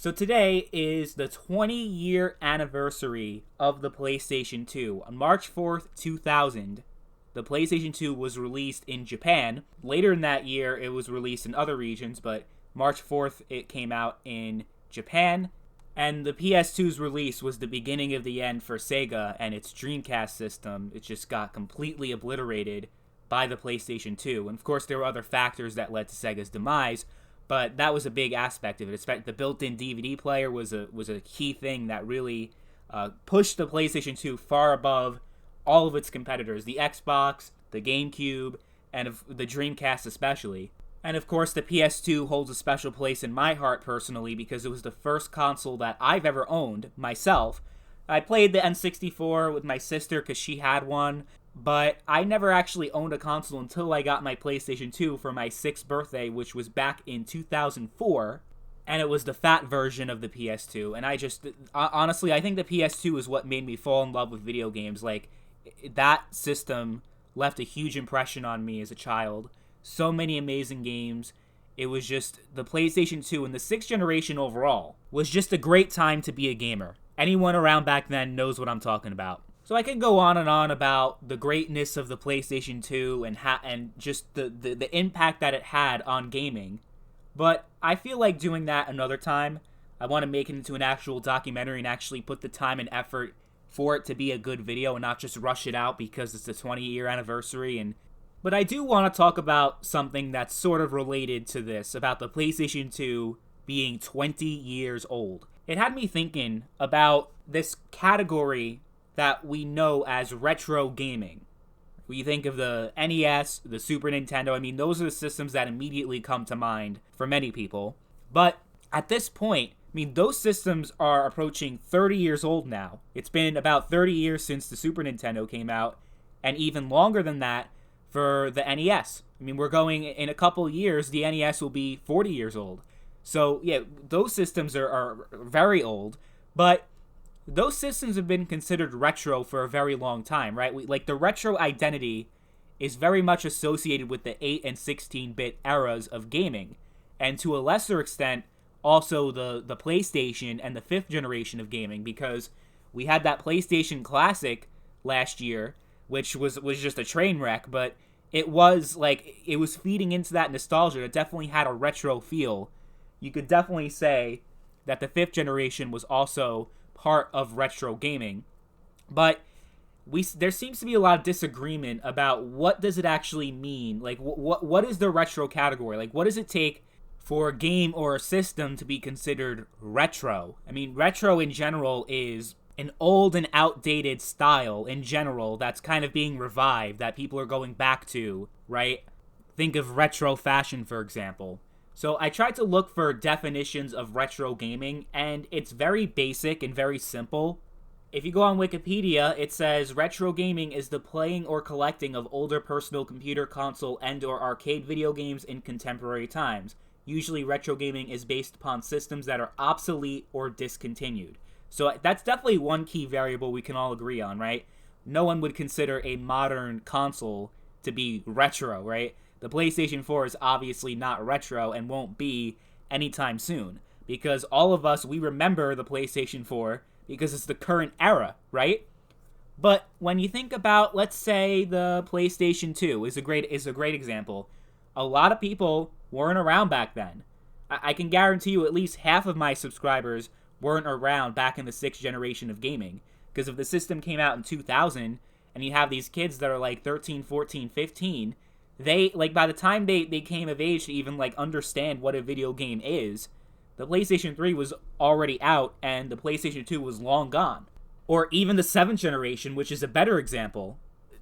So today is the 20-year anniversary of the PlayStation 2. On March 4th, 2000, the PlayStation 2 was released in Japan. Later in that year, it was released in other regions, but March 4th, it came out in Japan. And the PS2's release was the beginning of the end for Sega and its Dreamcast system. It just got completely obliterated by the PlayStation 2. And of course, there were other factors that led to Sega's demise, but that was a big aspect of it. The built-in DVD player was a key thing that really pushed the PlayStation 2 far above all of its competitors, the Xbox, the GameCube, and the Dreamcast especially. And of course, the PS2 holds a special place in my heart personally because it was the first console that I've ever owned myself. I played the N64 with my sister because she had one, but I never actually owned a console until I got my PlayStation 2 for my 6th birthday, which was back in 2004, and it was the fat version of the PS2. And honestly, I think the PS2 is what made me fall in love with video games. Like, that system left a huge impression on me as a child. So many amazing games. It was just, the PlayStation 2 and the 6th generation overall was just a great time to be a gamer. Anyone around back then knows what I'm talking about. So I could go on and on about the greatness of the PlayStation 2 and just the impact that it had on gaming. But I feel like doing that another time. I want to make it into an actual documentary and actually put the time and effort for it to be a good video and not just rush it out because it's the 20-year anniversary. But I do want to talk about something that's sort of related to this, about the PlayStation 2 being 20 years old. It had me thinking about this category that we know as retro gaming. When you think of the NES, the Super Nintendo, I mean, those are the systems that immediately come to mind for many people. But at this point, I mean, those systems are approaching 30 years old now. It's been about 30 years since the Super Nintendo came out, and even longer than that for the NES. I mean, we're going, in a couple years, the NES will be 40 years old. So, yeah, those systems are very old, but those systems have been considered retro for a very long time, right? The retro identity is very much associated with the 8 and 16-bit eras of gaming, and to a lesser extent, also the PlayStation and the 5th generation of gaming, because we had that PlayStation Classic last year, which was just a train wreck, but it was feeding into that nostalgia. It definitely had a retro feel. You could definitely say that the 5th generation was also part of retro gaming. But there seems to be a lot of disagreement about what does it actually mean. Like, what is the retro category? Like, what does it take for a game or a system to be considered retro? I mean, retro in general is an old and outdated style in general that's kind of being revived, that people are going back to, right? Think of retro fashion, for example. So I tried to look for definitions of retro gaming, and it's very basic and very simple. If you go on Wikipedia, it says retro gaming is the playing or collecting of older personal computer, console, and/or arcade video games in contemporary times. Usually retro gaming is based upon systems that are obsolete or discontinued. So that's definitely one key variable we can all agree on, right? No one would consider a modern console to be retro, right? The PlayStation 4 is obviously not retro and won't be anytime soon, because all of us, we remember the PlayStation 4 because it's the current era, right? But when you think about, let's say, the PlayStation 2 is a great example. A lot of people weren't around back then. I can guarantee you at least half of my subscribers weren't around back in the 6th generation of gaming, because if the system came out in 2000 and you have these kids that are like 13, 14, 15, they, by the time they came of age to even, understand what a video game is, the PlayStation 3 was already out and the PlayStation 2 was long gone. Or even the 7th generation, which is a better example.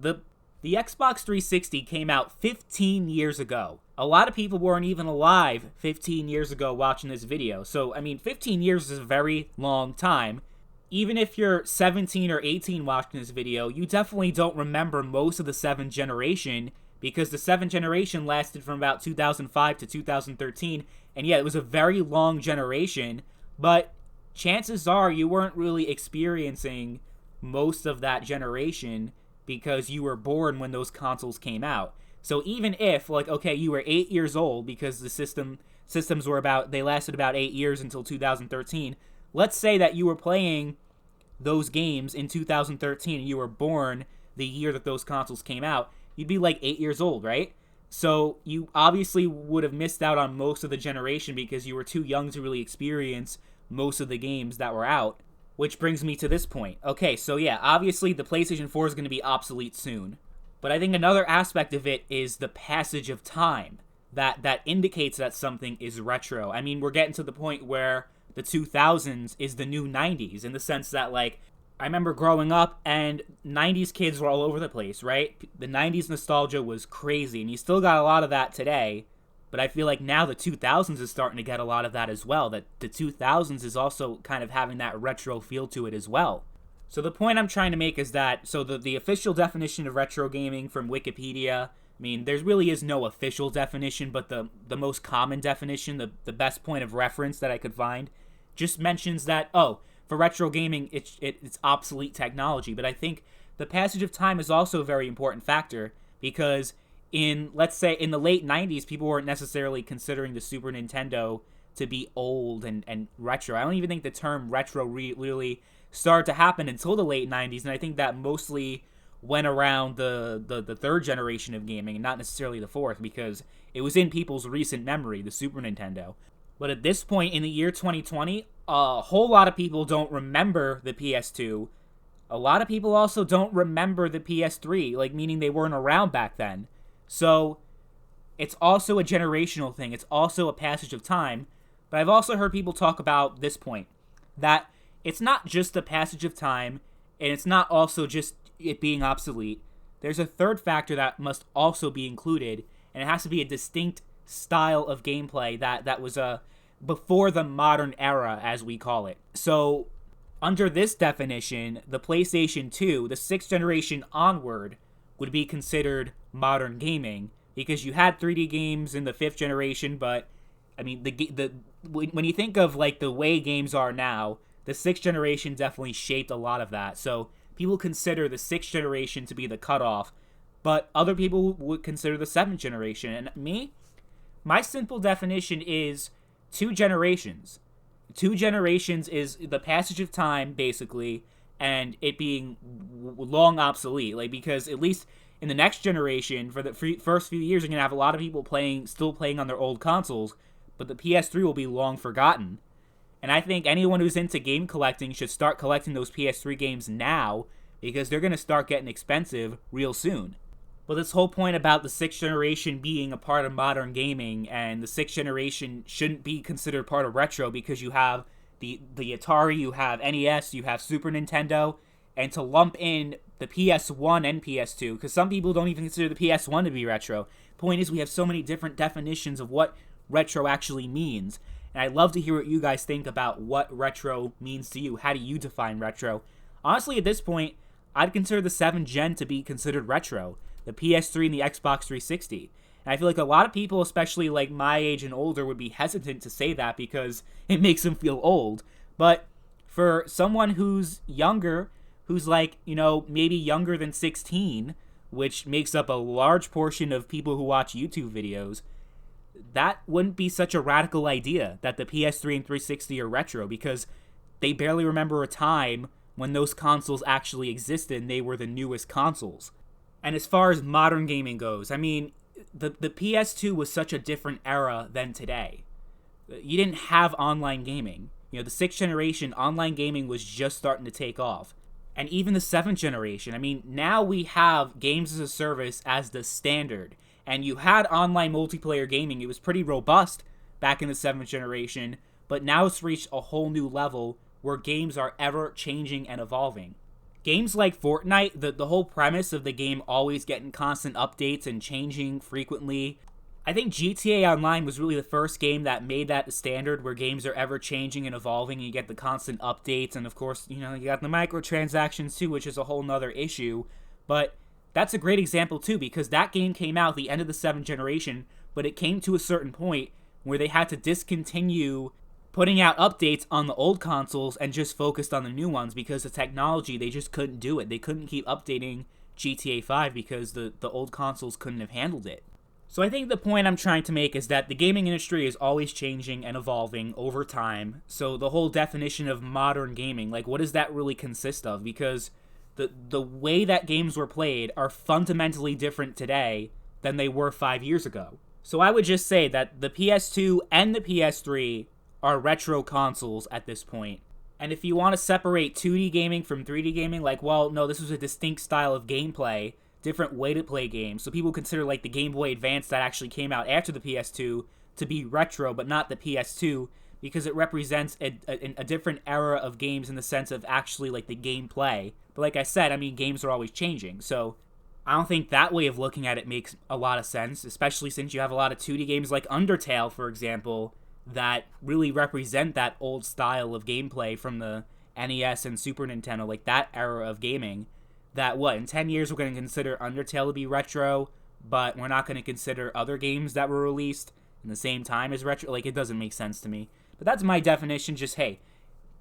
The Xbox 360 came out 15 years ago. A lot of people weren't even alive 15 years ago watching this video. So, I mean, 15 years is a very long time. Even if you're 17 or 18 watching this video, you definitely don't remember most of the 7th generation, because the 7th generation lasted from about 2005 to 2013, and yeah, it was a very long generation, but chances are you weren't really experiencing most of that generation because you were born when those consoles came out. So even if, you were 8 years old because the system systems they lasted about 8 years until 2013. Let's say that you were playing those games in 2013 and you were born the year that those consoles came out, you'd be like 8 years old, right? So you obviously would have missed out on most of the generation because you were too young to really experience most of the games that were out. Which brings me to this point. Okay, so yeah, obviously the PlayStation 4 is going to be obsolete soon. But I think another aspect of it is the passage of time that indicates that something is retro. I mean, we're getting to the point where the 2000s is the new 90s, in the sense that, like, I remember growing up and 90s kids were all over the place, right? The 90s nostalgia was crazy, and you still got a lot of that today. But I feel like now the 2000s is starting to get a lot of that as well. That the 2000s is also kind of having that retro feel to it as well. So the point I'm trying to make is that, so the official definition of retro gaming from Wikipedia, I mean, there really is no official definition, but the most common definition, the best point of reference that I could find, just mentions that, oh, for retro gaming, it's obsolete technology. But I think the passage of time is also a very important factor, because let's say in the late 90s, people weren't necessarily considering the Super Nintendo to be old and retro. I don't even think the term retro really started to happen until the late 90s, and I think that mostly went around the third generation of gaming and not necessarily the fourth, because it was in people's recent memory, the Super Nintendo. But at this point in the year 2020, a whole lot of people don't remember the PS2. A lot of people also don't remember the PS3, like, meaning they weren't around back then. So it's also a generational thing. It's also a passage of time. But I've also heard people talk about this point, that it's not just a passage of time, and it's not also just it being obsolete. There's a third factor that must also be included, and it has to be a distinct style of gameplay that was before the modern era, as we call it. So under this definition, the PlayStation 2, the 6th generation onward, would be considered modern gaming, because you had 3D games in the 5th generation, but I mean, when you think of, like, the way games are now, the 6th generation definitely shaped a lot of that. So people consider the 6th generation to be the cutoff, but other people would consider the 7th generation. And my simple definition is 2 generations. 2 generations is the passage of time, basically, and it being long obsolete. Like, because at least in the next generation, for the first few years, you're going to have a lot of people still playing on their old consoles, but the PS3 will be long forgotten. And I think anyone who's into game collecting should start collecting those PS3 games now, because they're going to start getting expensive real soon. But this whole point about the 6th generation being a part of modern gaming, and the 6th generation shouldn't be considered part of retro, because you have the Atari, you have NES, you have Super Nintendo, and to lump in the PS1 and PS2, because some people don't even consider the PS1 to be retro. Point is, we have so many different definitions of what retro actually means, and I'd love to hear what you guys think about what retro means to you. How do you define retro? Honestly, at this point, I'd consider the 7th gen to be considered retro, the PS3 and the Xbox 360. And I feel like a lot of people, especially like my age and older, would be hesitant to say that because it makes them feel old. But for someone who's younger, who's like, maybe younger than 16, which makes up a large portion of people who watch YouTube videos, that wouldn't be such a radical idea that the PS3 and 360 are retro, because they barely remember a time when those consoles actually existed and they were the newest consoles. And as far as modern gaming goes, I mean, the PS2 was such a different era than today. You didn't have online gaming. The 6th generation, online gaming was just starting to take off. And even the 7th generation, I mean, now we have games as a service as the standard. And you had online multiplayer gaming. It was pretty robust back in the 7th generation, but now it's reached a whole new level where games are ever changing and evolving. Games like Fortnite, the whole premise of the game always getting constant updates and changing frequently. I think GTA Online was really the first game that made that the standard, where games are ever changing and evolving, and you get the constant updates, and of course, you got the microtransactions too, which is a whole nother issue. But that's a great example too, because that game came out at the end of the 7th generation, but it came to a certain point where they had to discontinue putting out updates on the old consoles and just focused on the new ones, because the technology, they just couldn't do it. They couldn't keep updating GTA 5 because the old consoles couldn't have handled it. So I think the point I'm trying to make is that the gaming industry is always changing and evolving over time. So the whole definition of modern gaming, like what does that really consist of? Because the way that games were played are fundamentally different today than they were 5 years ago. So I would just say that the PS2 and the PS3 are retro consoles at this point. And if you want to separate 2D gaming from 3D gaming, like, well, no, this was a distinct style of gameplay, different way to play games. So people consider like the Game Boy Advance that actually came out after the PS2 to be retro, but not the PS2, because it represents a different era of games in the sense of actually like the gameplay. But like I said, I mean, games are always changing. So I don't think that way of looking at it makes a lot of sense, especially since you have a lot of 2D games like Undertale, for example, that really represent that old style of gameplay from the NES and Super Nintendo, like that era of gaming. That what, in 10 years we're going to consider Undertale to be retro, but we're not going to consider other games that were released in the same time as retro? Like, it doesn't make sense to me. But that's my definition, just, hey,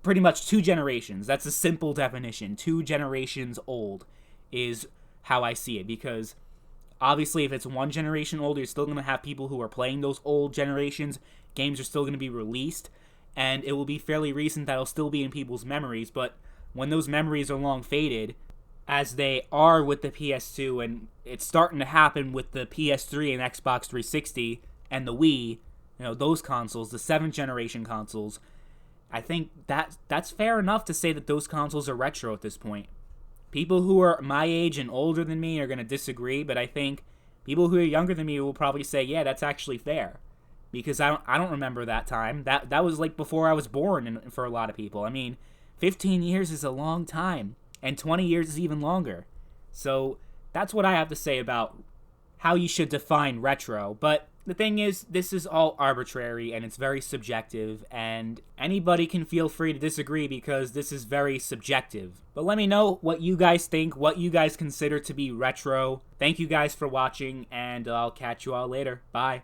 pretty much 2 generations. That's a simple definition. 2 generations old is how I see it, because obviously if it's 1 generation old, you're still going to have people who are playing those old generations. Games are still going to be released, and it will be fairly recent that'll still be in people's memories, but when those memories are long faded, as they are with the PS2, and it's starting to happen with the PS3 and Xbox 360 and the Wii, those consoles, the 7th generation consoles, I think that's fair enough to say that those consoles are retro at this point. People who are my age and older than me are going to disagree, but I think people who are younger than me will probably say, yeah, that's actually fair. Because I don't remember that time. That was like before I was born for a lot of people. I mean, 15 years is a long time, and 20 years is even longer. So that's what I have to say about how you should define retro. But the thing is, this is all arbitrary, and it's very subjective, and anybody can feel free to disagree because this is very subjective. But let me know what you guys think, what you guys consider to be retro. Thank you guys for watching, and I'll catch you all later. Bye.